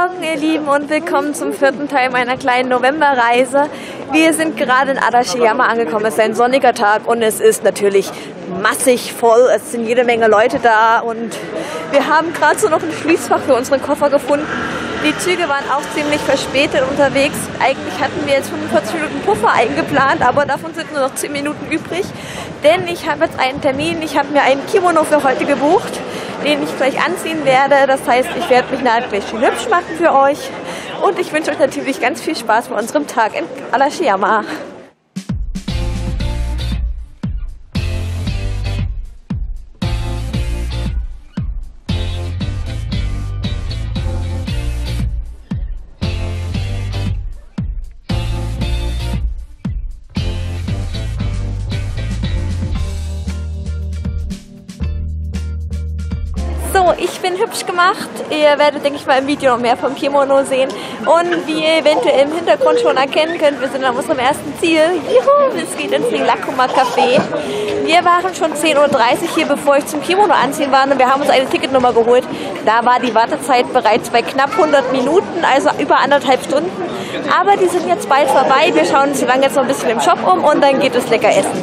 Morgen, ihr Lieben, und willkommen zum 4. Teil meiner kleinen Novemberreise. Wir sind gerade in Arashiyama angekommen. Es ist ein sonniger Tag und es ist natürlich massig voll. Es sind jede Menge Leute da und wir haben gerade so noch ein Schließfach für unseren Koffer gefunden. Die Züge waren auch ziemlich verspätet unterwegs. Eigentlich hatten wir jetzt 45 Minuten Puffer eingeplant, aber davon sind nur noch 10 Minuten übrig. Denn ich habe jetzt einen Termin. Ich habe mir einen Kimono für heute gebucht, den ich gleich anziehen werde. Das heißt, ich werde mich nachher gleich schön hübsch machen für euch. Und ich wünsche euch natürlich ganz viel Spaß bei unserem Tag in Arashiyama. So, ich bin hübsch gemacht. Ihr werdet, denke ich mal, im Video noch mehr vom Kimono sehen. Und wie ihr eventuell im Hintergrund schon erkennen könnt, wir sind an unserem ersten Ziel. Juhu, es geht ins Rilakkuma Café. Wir waren schon 10:30 Uhr hier, bevor ich zum Kimono anziehen war. Und wir haben uns eine Ticketnummer geholt. Da war die Wartezeit bereits bei knapp 100 Minuten, also über 1,5 Stunden. Aber die sind jetzt bald vorbei. Wir schauen uns so lange jetzt noch ein bisschen im Shop um und dann geht es lecker essen.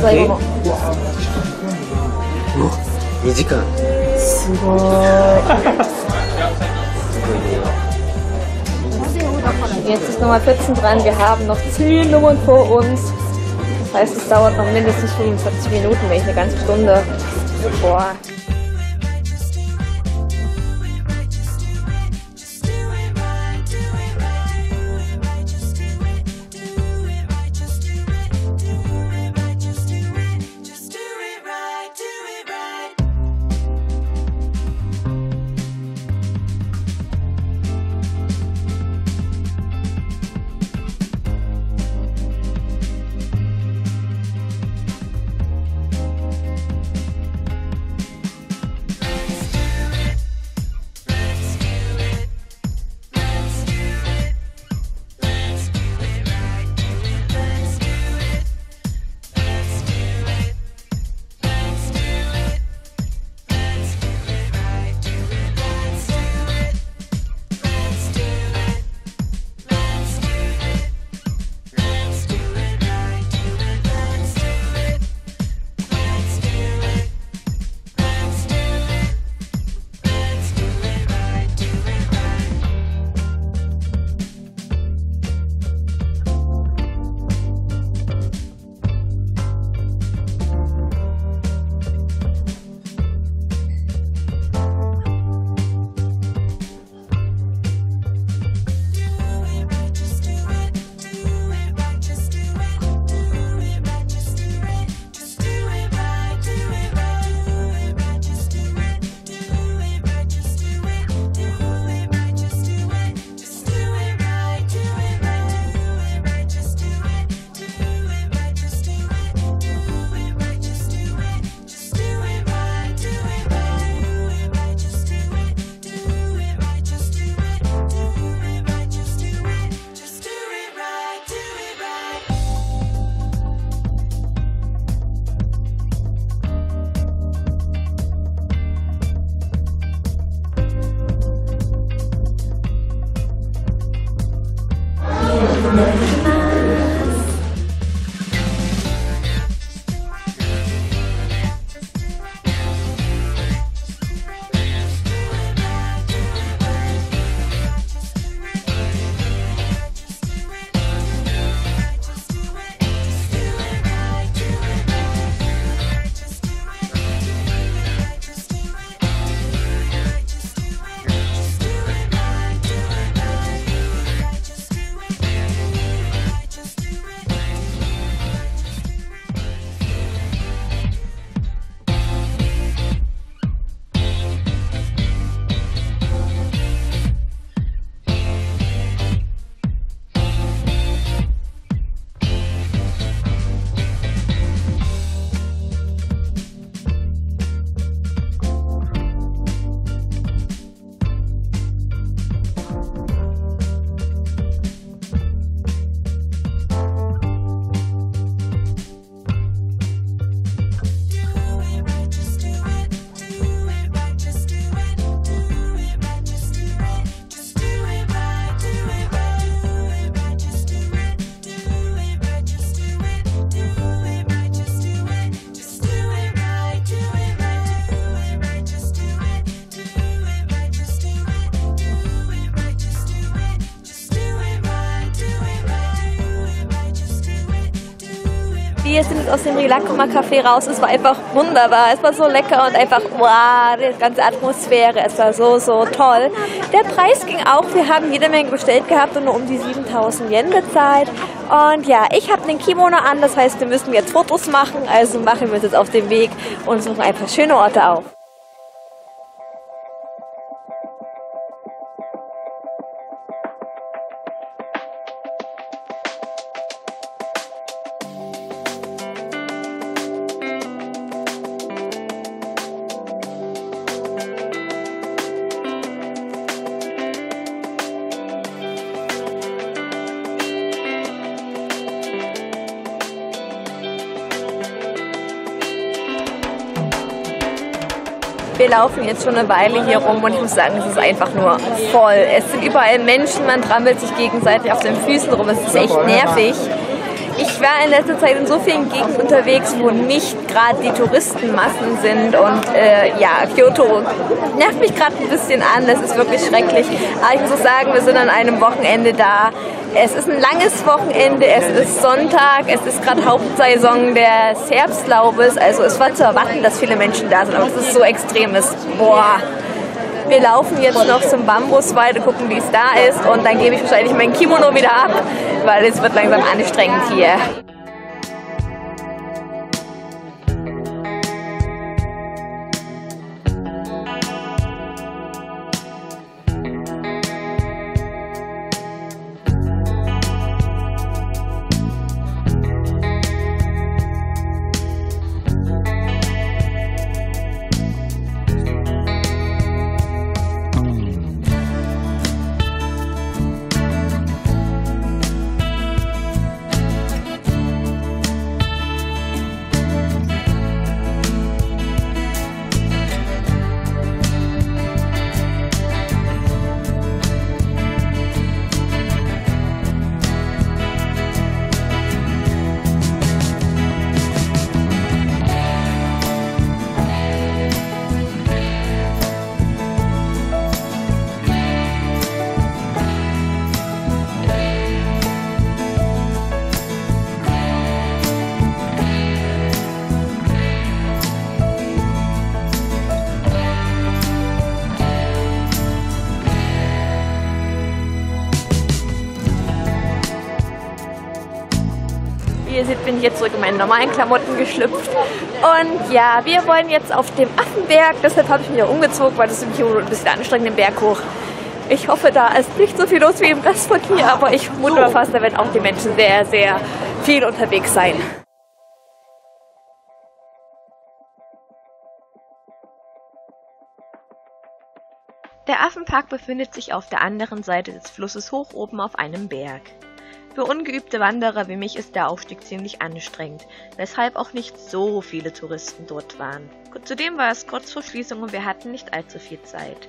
Okay. 2時間。すごい。Jetzt ist Nummer 14 dran. Wir haben noch 10 Nummern vor uns. Das heißt, es dauert noch mindestens 45 Minuten, wenn nicht eine ganze Stunde. Boah. Wir sind jetzt aus dem Rilakuma Café raus. Es war einfach wunderbar. Es war so lecker und einfach, wow, die ganze Atmosphäre. Es war so, so toll. Der Preis ging auch. Wir haben jede Menge bestellt gehabt und nur um die 7.000 Yen bezahlt. Und ja, ich habe einen Kimono an. Das heißt, wir müssen jetzt Fotos machen. Also machen wir uns jetzt auf den Weg und suchen ein paar schöne Orte auf. Wir laufen jetzt schon eine Weile hier rum und ich muss sagen, es ist einfach nur voll. Es sind überall Menschen, man trampelt sich gegenseitig auf den Füßen rum, es ist echt nervig. Ich war in letzter Zeit in so vielen Gegenden unterwegs, wo nicht gerade die Touristenmassen sind und ja, Kyoto nervt mich gerade ein bisschen an, das ist wirklich schrecklich. Aber ich muss auch sagen, wir sind an einem Wochenende da. Es ist ein langes Wochenende, es ist Sonntag, es ist gerade Hauptsaison des Herbstlaubes, also es war zu erwarten, dass viele Menschen da sind, aber es ist so extrem, boah. Wir laufen jetzt noch zum Bambuswald, gucken, wie es da ist und dann gebe ich wahrscheinlich mein Kimono wieder ab, weil es wird langsam anstrengend hier. Wie ihr seht, bin ich jetzt zurück in meine normalen Klamotten geschlüpft. Und ja, wir wollen jetzt auf dem Affenberg. Deshalb habe ich mich auch umgezogen, weil das ist ein bisschen anstrengend, den Berg hoch. Ich hoffe, da ist nicht so viel los wie im Rest von hier, aber ich vermute mal fast, da werden auch die Menschen sehr, sehr viel unterwegs sein. Der Affenpark befindet sich auf der anderen Seite des Flusses hoch oben auf einem Berg. Für ungeübte Wanderer wie mich ist der Aufstieg ziemlich anstrengend, weshalb auch nicht so viele Touristen dort waren. Zudem war es kurz vor Schließung und wir hatten nicht allzu viel Zeit.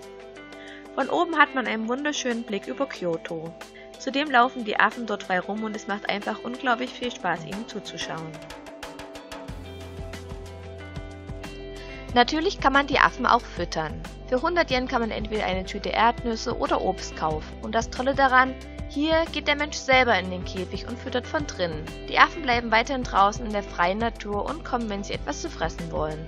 Von oben hat man einen wunderschönen Blick über Kyoto. Zudem laufen die Affen dort frei rum und es macht einfach unglaublich viel Spaß, ihnen zuzuschauen. Natürlich kann man die Affen auch füttern. Für 100 Yen kann man entweder eine Tüte Erdnüsse oder Obst kaufen. Und das Tolle daran, hier geht der Mensch selber in den Käfig und füttert von drinnen. Die Affen bleiben weiterhin draußen in der freien Natur und kommen, wenn sie etwas zu fressen wollen.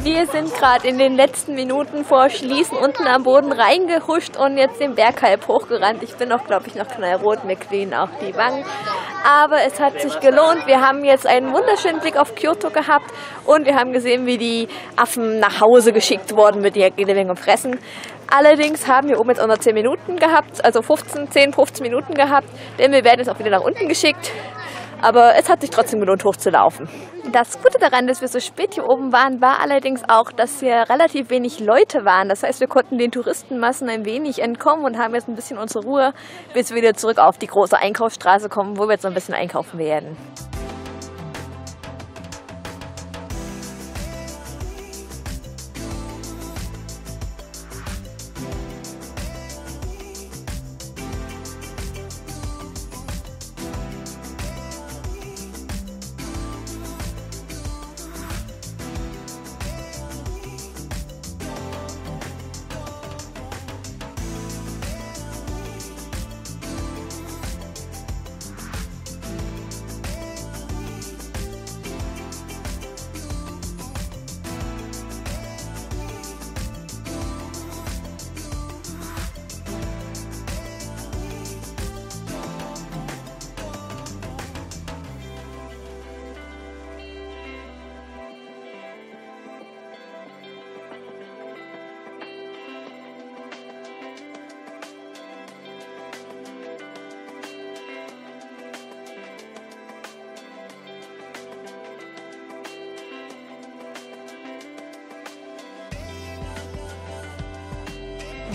Wir sind gerade in den letzten Minuten vor Schließen unten am Boden reingehuscht und jetzt den Berg halb hochgerannt. Ich bin auch, glaube ich, noch knallrot, mir quillen auch die Wangen. Aber es hat sich gelohnt. Wir haben jetzt einen wunderschönen Blick auf Kyoto gehabt und wir haben gesehen, wie die Affen nach Hause geschickt wurden mit jede Menge Fressen. Allerdings haben wir oben jetzt auch noch 10 Minuten gehabt, also 15 Minuten gehabt, denn wir werden jetzt auch wieder nach unten geschickt. Aber es hat sich trotzdem gelohnt, hochzulaufen. Das Gute daran, dass wir so spät hier oben waren, war allerdings auch, dass hier relativ wenig Leute waren. Das heißt, wir konnten den Touristenmassen ein wenig entkommen und haben jetzt ein bisschen unsere Ruhe, bis wir wieder zurück auf die große Einkaufsstraße kommen, wo wir jetzt noch ein bisschen einkaufen werden.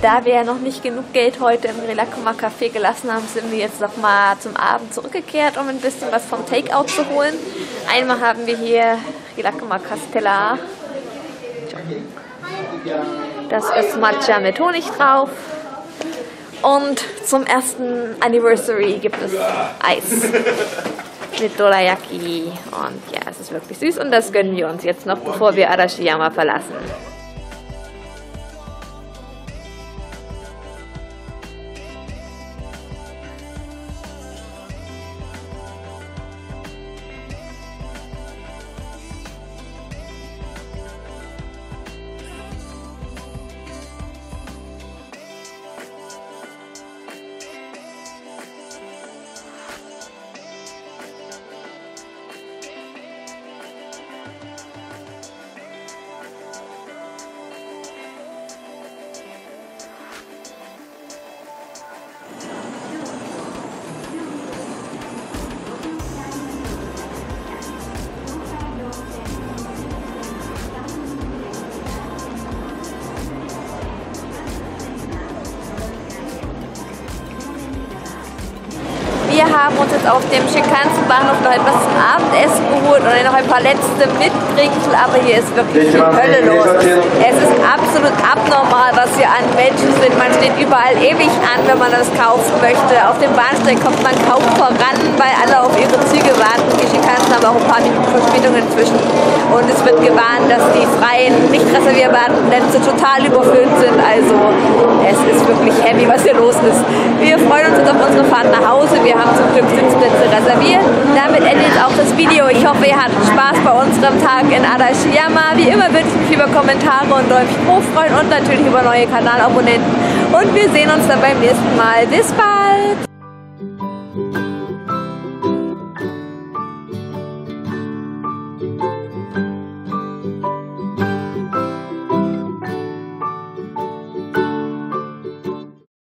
Da wir ja noch nicht genug Geld heute im Rilakkuma Café gelassen haben, sind wir jetzt noch mal zum Abend zurückgekehrt, um ein bisschen was vom Takeout zu holen. Einmal haben wir hier Rilakkuma Castella. Das ist Matcha mit Honig drauf. Und zum ersten Anniversary gibt es Eis mit Dorayaki. Und ja, es ist wirklich süß und das gönnen wir uns jetzt noch, bevor wir Arashiyama verlassen. Wir haben uns jetzt auf dem Shinkansen-Bahnhof noch etwas zum Abendessen geholt und noch ein paar letzte Mitbringsel, aber hier ist wirklich die Hölle los. Es ist absolut abnormal, was hier an Menschen sind. Man steht überall ewig an, wenn man das kaufen möchte. Auf dem Bahnsteig kommt man kaum voran, weil alle auf ihre Züge warten. Die Shinkansen haben auch ein paar Minuten Verspätung inzwischen. Und es wird gewarnt, dass die freien, nicht reservierbaren Plätze total überfüllt sind. Also es ist wirklich heavy, was hier los ist. Wir freuen uns jetzt auf unsere Fahrt nach Hause. Wir haben zum Glück Sitzplätze reserviert. Damit endet jetzt auch das Video. Ich hoffe, ihr hattet Spaß bei unserem Tag in Arashiyama. Wie immer würde ich mich über Kommentare und Däumchen hoch freuen und natürlich über neue Kanalabonnenten. Und wir sehen uns dann beim nächsten Mal. Bis bald!